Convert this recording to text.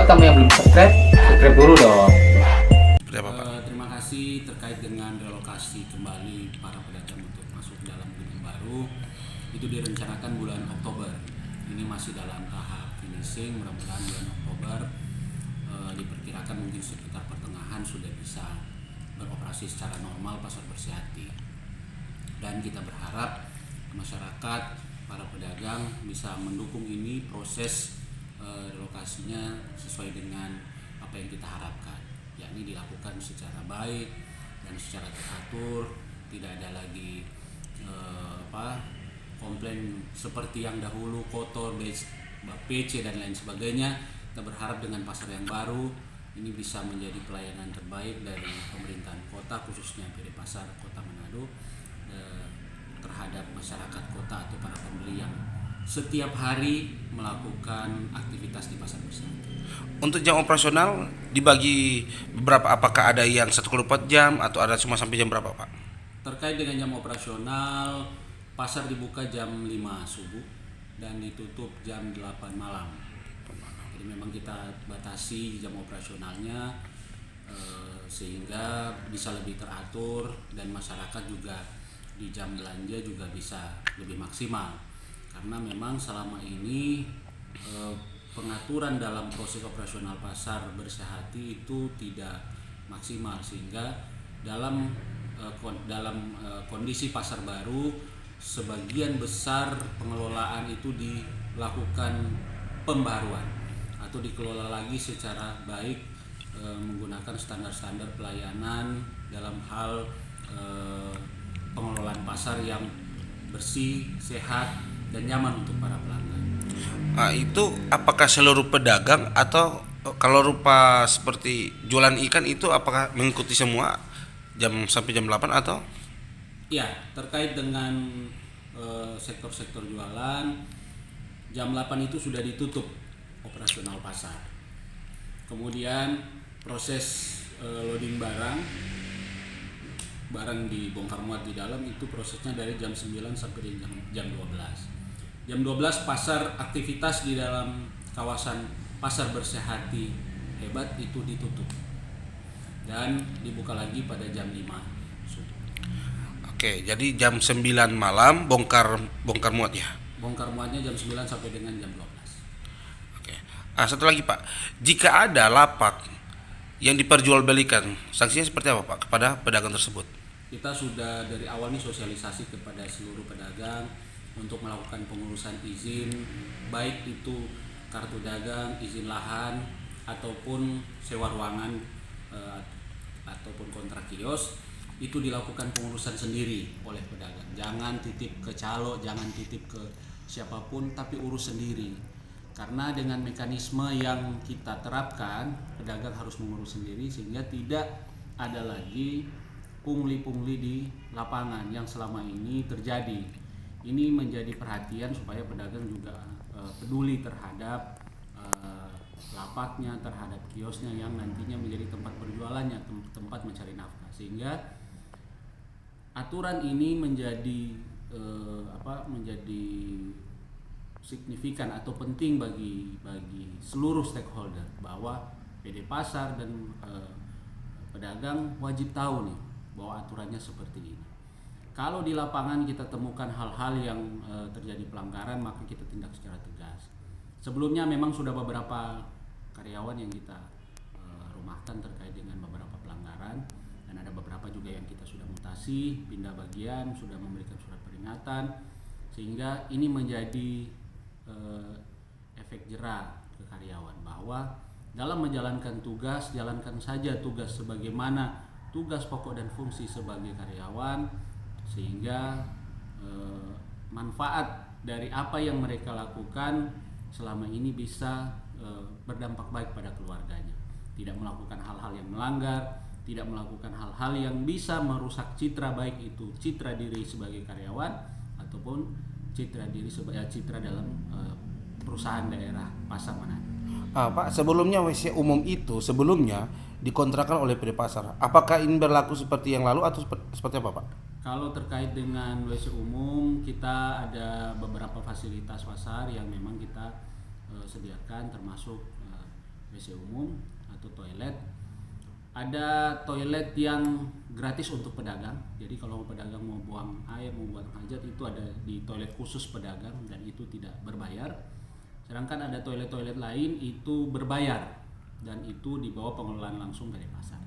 buat kamu yang belum subscribe, subscribe dulu dong. Terima kasih terkait dengan relokasi kembali para pedagang untuk masuk dalam gedung baru. Itu direncanakan bulan Oktober. Ini masih dalam tahap finishing, mudah-mudahan bulan Oktober diperkirakan mungkin sekitar pertengahan sudah bisa beroperasi secara normal pasar Bersihati. Dan kita berharap masyarakat, para pedagang bisa mendukung ini proses relokasinya sesuai dengan apa yang kita harapkan, yakni dilakukan secara baik dan secara teratur, tidak ada lagi komplain seperti yang dahulu kotor, PC dan lain sebagainya. Kita berharap dengan pasar yang baru ini bisa menjadi pelayanan terbaik dari pemerintahan kota, khususnya PD Pasar Kota Manado terhadap masyarakat kota atau para pembeli yang setiap hari melakukan aktivitas di pasar Bersihati. Untuk jam operasional dibagi beberapa, apakah ada yang 1/4 jam atau ada cuma sampai jam berapa, Pak? Terkait dengan jam operasional, pasar dibuka jam 5 subuh dan ditutup jam 8 malam. Jadi memang kita batasi jam operasionalnya sehingga bisa lebih teratur dan masyarakat juga di jam belanja juga bisa lebih maksimal. Karena memang selama ini pengaturan dalam proses operasional pasar Bersihati itu tidak maksimal, sehingga dalam kondisi pasar baru sebagian besar pengelolaan itu dilakukan pembaruan atau dikelola lagi secara baik menggunakan standar-standar pelayanan dalam hal pengelolaan pasar yang bersih, sehat, dan nyaman untuk para pelanggan. Itu apakah seluruh pedagang atau kalau rupa seperti jualan ikan itu apakah mengikuti semua jam sampai jam 8 atau? Ya, terkait dengan sektor-sektor jualan, jam 8 itu sudah ditutup operasional pasar. Kemudian proses loading barang dibongkar muat di dalam itu prosesnya dari jam 9 sampai jam 12. Jam 12 pasar aktivitas di dalam kawasan pasar Bersihati Hebat itu ditutup dan dibuka lagi pada jam 5 subuh. Oke, jadi jam 9 malam bongkar muat ya. Bongkar muatnya jam 9 sampai dengan jam 12. Oke. Satu lagi, Pak. Jika ada lapak yang diperjualbelikan, sanksinya seperti apa, Pak, kepada pedagang tersebut? Kita sudah dari awal nih sosialisasi kepada seluruh pedagang untuk melakukan pengurusan izin, baik itu kartu dagang, izin lahan, ataupun sewa ruangan ataupun kontrak kios, itu dilakukan pengurusan sendiri oleh pedagang. Jangan titip ke calo, jangan titip ke siapapun, tapi urus sendiri. Karena dengan mekanisme yang kita terapkan, pedagang harus mengurus sendiri sehingga tidak ada lagi pungli-pungli di lapangan yang selama ini terjadi. Ini menjadi perhatian supaya pedagang juga peduli terhadap lapaknya, terhadap kiosnya yang nantinya menjadi tempat berjualannya, tempat mencari nafkah. Sehingga aturan ini menjadi signifikan atau penting bagi seluruh stakeholder, bahwa PD Pasar dan pedagang wajib tahu nih bahwa aturannya seperti ini. Kalau di lapangan kita temukan hal-hal yang terjadi pelanggaran, maka kita tindak secara tegas. Sebelumnya memang sudah beberapa karyawan yang kita rumahkan terkait dengan beberapa pelanggaran, dan ada beberapa juga yang kita sudah mutasi, pindah bagian, sudah memberikan surat peringatan, sehingga ini menjadi efek jera ke karyawan bahwa dalam menjalankan tugas, jalankan saja tugas sebagaimana tugas pokok dan fungsi sebagai karyawan, sehingga manfaat dari apa yang mereka lakukan selama ini bisa berdampak baik pada keluarganya. Tidak melakukan hal-hal yang melanggar, tidak melakukan hal-hal yang bisa merusak citra, baik itu citra diri sebagai karyawan ataupun citra dalam perusahaan daerah Pasar Manado. Pak, sebelumnya WC umum itu sebelumnya dikontrakkan oleh PD Pasar. Apakah ini berlaku seperti yang lalu atau seperti apa, Pak? Kalau terkait dengan WC umum, kita ada beberapa fasilitas pasar yang memang kita sediakan, termasuk WC umum atau toilet. Ada toilet yang gratis untuk pedagang. Jadi kalau pedagang mau buang air, mau buang hajat itu ada di toilet khusus pedagang dan itu tidak berbayar. Sedangkan ada toilet-toilet lain itu berbayar dan itu di bawah pengelolaan langsung dari pasar.